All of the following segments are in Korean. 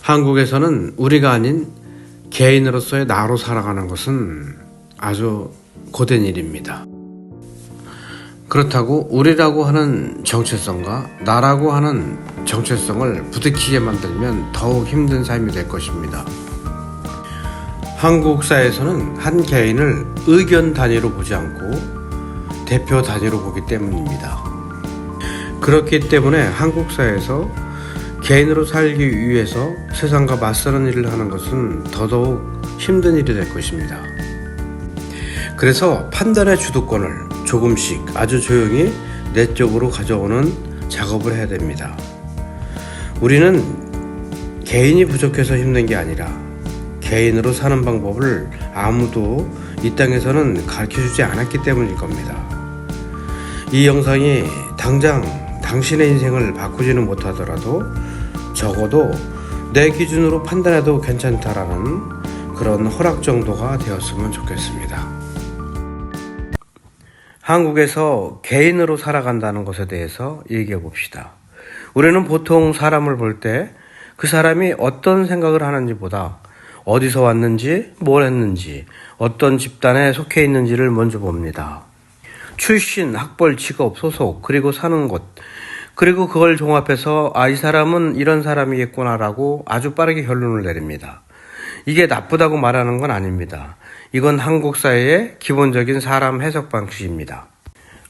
한국에서는 우리가 아닌 개인으로서의 나로 살아가는 것은 아주 고된 일입니다. 그렇다고 우리라고 하는 정체성과 나라고 하는 정체성을 부딪히게 만들면 더욱 힘든 삶이 될 것입니다. 한국 사회에서는 한 개인을 의견 단위로 보지 않고 대표 단위로 보기 때문입니다. 그렇기 때문에 한국 사회에서 개인으로 살기 위해서 세상과 맞서는 일을 하는 것은 더더욱 힘든 일이 될 것입니다. 그래서 판단의 주도권을 조금씩 아주 조용히 내 쪽으로 가져오는 작업을 해야 됩니다. 우리는 개인이 부족해서 힘든 게 아니라 개인으로 사는 방법을 아무도 이 땅에서는 가르쳐주지 않았기 때문일 겁니다. 이 영상이 당장 당신의 인생을 바꾸지는 못하더라도 적어도 내 기준으로 판단해도 괜찮다라는 그런 허락 정도가 되었으면 좋겠습니다. 한국에서 개인으로 살아간다는 것에 대해서 얘기해 봅시다. 우리는 보통 사람을 볼 때 그 사람이 어떤 생각을 하는지보다 어디서 왔는지, 뭘 했는지, 어떤 집단에 속해 있는지를 먼저 봅니다. 출신, 학벌, 직업, 소속, 그리고 사는 곳, 그리고 그걸 종합해서 이 사람은 이런 사람이겠구나라고 아주 빠르게 결론을 내립니다. 이게 나쁘다고 말하는 건 아닙니다. 이건 한국 사회의 기본적인 사람 해석 방식입니다.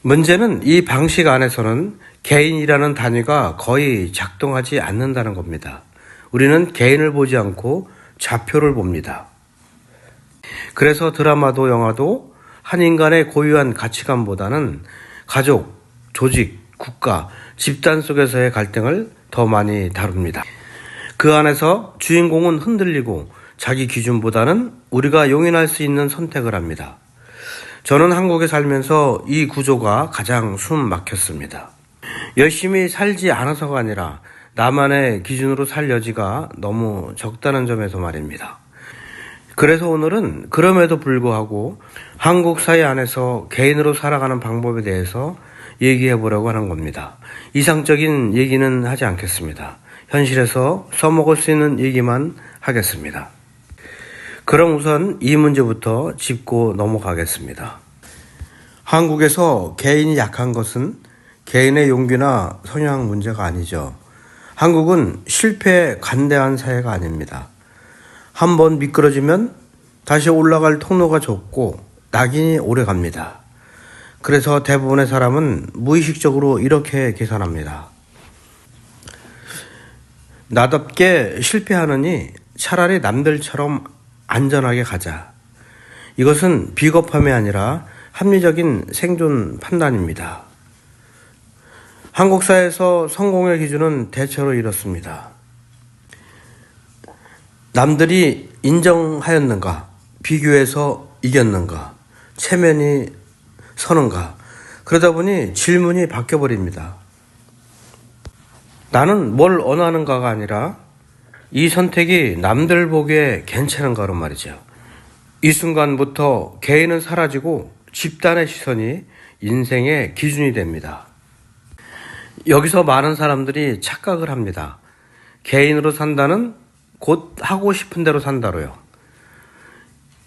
문제는 이 방식 안에서는 개인이라는 단위가 거의 작동하지 않는다는 겁니다. 우리는 개인을 보지 않고 좌표를 봅니다. 그래서 드라마도 영화도 한 인간의 고유한 가치관보다는 가족, 조직, 국가, 집단 속에서의 갈등을 더 많이 다룹니다. 그 안에서 주인공은 흔들리고 자기 기준보다는 우리가 용인할 수 있는 선택을 합니다. 저는 한국에 살면서 이 구조가 가장 숨 막혔습니다. 열심히 살지 않아서가 아니라 나만의 기준으로 살 여지가 너무 적다는 점에서 말입니다. 그래서 오늘은 그럼에도 불구하고 한국 사회 안에서 개인으로 살아가는 방법에 대해서 얘기해 보려고 하는 겁니다. 이상적인 얘기는 하지 않겠습니다. 현실에서 써먹을 수 있는 얘기만 하겠습니다. 그럼 우선 이 문제부터 짚고 넘어가겠습니다. 한국에서 개인이 약한 것은 개인의 용기나 성향 문제가 아니죠. 한국은 실패에 관대한 사회가 아닙니다. 한번 미끄러지면 다시 올라갈 통로가 좁고 낙인이 오래 갑니다. 그래서 대부분의 사람은 무의식적으로 이렇게 계산합니다. 나답게 실패하느니 차라리 남들처럼 안전하게 가자. 이것은 비겁함이 아니라 합리적인 생존 판단입니다. 한국 사회에서 성공의 기준은 대체로 이렇습니다. 남들이 인정하였는가, 비교해서 이겼는가, 체면이 서는가. 그러다 보니 질문이 바뀌어버립니다. 나는 뭘 원하는가가 아니라 이 선택이 남들 보기에 괜찮은가로 말이죠. 이 순간부터 개인은 사라지고 집단의 시선이 인생의 기준이 됩니다. 여기서 많은 사람들이 착각을 합니다. 개인으로 산다는 곧 하고 싶은 대로 산다로요.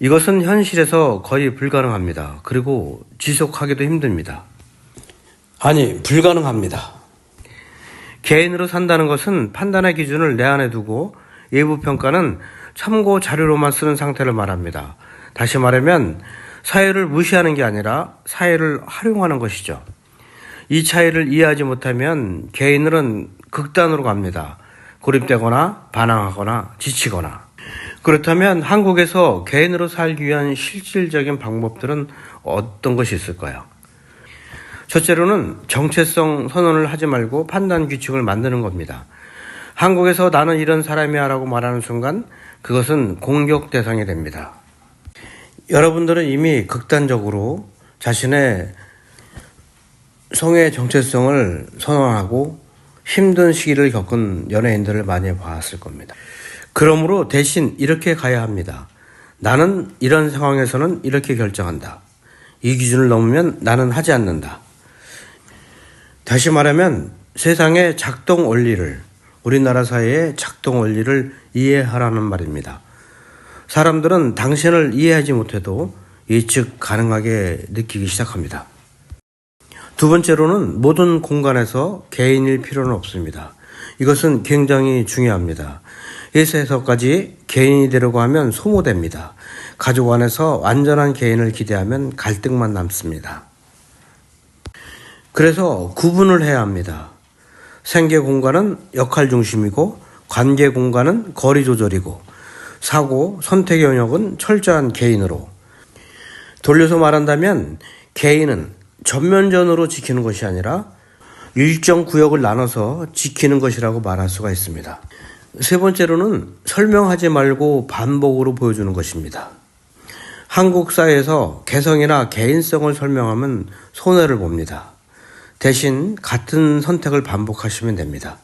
이것은 현실에서 거의 불가능합니다. 그리고 지속하기도 힘듭니다. 아니, 불가능합니다. 개인으로 산다는 것은 판단의 기준을 내 안에 두고 외부 평가는 참고 자료로만 쓰는 상태를 말합니다. 다시 말하면 사회를 무시하는 게 아니라 사회를 활용하는 것이죠. 이 차이를 이해하지 못하면 개인은 극단으로 갑니다. 고립되거나 반항하거나 지치거나. 그렇다면 한국에서 개인으로 살기 위한 실질적인 방법들은 어떤 것이 있을까요? 첫째로는 정체성 선언을 하지 말고 판단 규칙을 만드는 겁니다. 한국에서 나는 이런 사람이야 라고 말하는 순간 그것은 공격 대상이 됩니다. 여러분들은 이미 극단적으로 자신의 성의 정체성을 선언하고 힘든 시기를 겪은 연예인들을 많이 봤을 겁니다. 그러므로 대신 이렇게 가야 합니다. 나는 이런 상황에서는 이렇게 결정한다. 이 기준을 넘으면 나는 하지 않는다. 다시 말하면 세상의 작동 원리를 우리나라 사회의 작동 원리를 이해하라는 말입니다. 사람들은 당신을 이해하지 못해도 예측 가능하게 느끼기 시작합니다. 두 번째로는 모든 공간에서 개인일 필요는 없습니다. 이것은 굉장히 중요합니다. 1세에서까지 개인이 되려고 하면 소모됩니다. 가족 안에서 완전한 개인을 기대하면 갈등만 남습니다. 그래서 구분을 해야 합니다. 생계 공간은 역할 중심이고 관계 공간은 거리 조절이고 사고, 선택의 영역은 철저한 개인으로. 돌려서 말한다면 개인은 전면전으로 지키는 것이 아니라 일정 구역을 나눠서 지키는 것이라고 말할 수가 있습니다. 세 번째로는 설명하지 말고 반복으로 보여주는 것입니다. 한국 사회에서 개성이나 개인성을 설명하면 손해를 봅니다. 대신 같은 선택을 반복하시면 됩니다.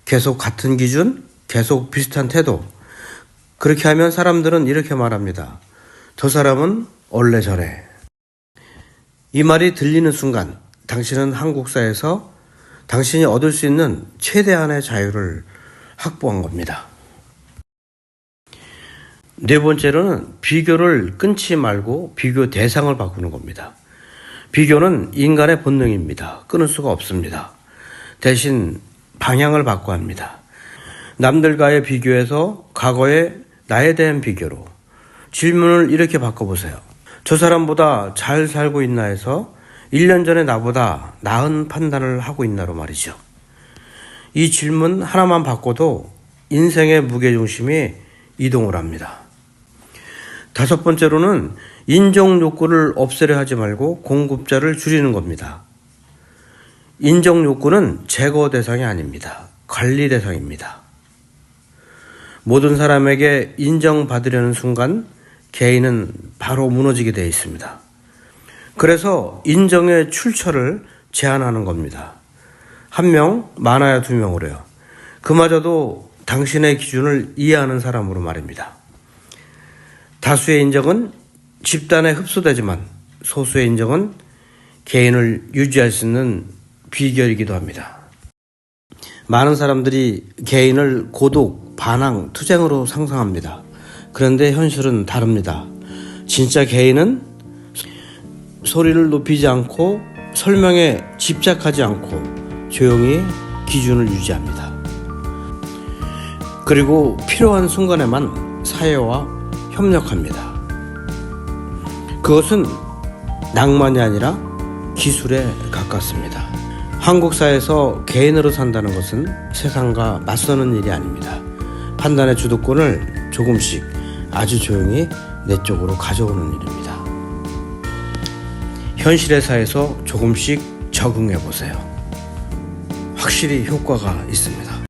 계속 같은 기준, 계속 비슷한 태도. 그렇게 하면 사람들은 이렇게 말합니다. 저 사람은 원래 저래. 이 말이 들리는 순간 당신은 한국 사회에서 당신이 얻을 수 있는 최대한의 자유를 확보한 겁니다. 네 번째로는 비교를 끊지 말고 비교 대상을 바꾸는 겁니다. 비교는 인간의 본능입니다. 끊을 수가 없습니다. 대신 방향을 바꿔야 합니다. 남들과의 비교에서 과거의 나에 대한 비교로 질문을 이렇게 바꿔보세요. 저 사람보다 잘 살고 있나 해서 1년 전에 나보다 나은 판단을 하고 있나로 말이죠. 이 질문 하나만 바꿔도 인생의 무게중심이 이동을 합니다. 다섯 번째로는 인정 욕구를 없애려 하지 말고 공급자를 줄이는 겁니다. 인정 욕구는 제거 대상이 아닙니다. 관리 대상입니다. 모든 사람에게 인정받으려는 순간 개인은 바로 무너지게 되어 있습니다. 그래서 인정의 출처를 제한하는 겁니다. 1명, 많아야 2명으로요. 그마저도 당신의 기준을 이해하는 사람으로 말입니다. 다수의 인정은 집단에 흡수되지만 소수의 인정은 개인을 유지할 수 있는 비결이기도 합니다. 많은 사람들이 개인을 고독, 반항, 투쟁으로 상상합니다. 그런데 현실은 다릅니다. 진짜 개인은 소리를 높이지 않고 설명에 집착하지 않고 조용히 기준을 유지합니다. 그리고 필요한 순간에만 사회와 협력합니다. 그것은 낭만이 아니라 기술에 가깝습니다. 한국 사회에서 개인으로 산다는 것은 세상과 맞서는 일이 아닙니다. 판단의 주도권을 조금씩 아주 조용히 내 쪽으로 가져오는 일입니다. 현실의 사회에서 조금씩 적응해 보세요. 확실히 효과가 있습니다.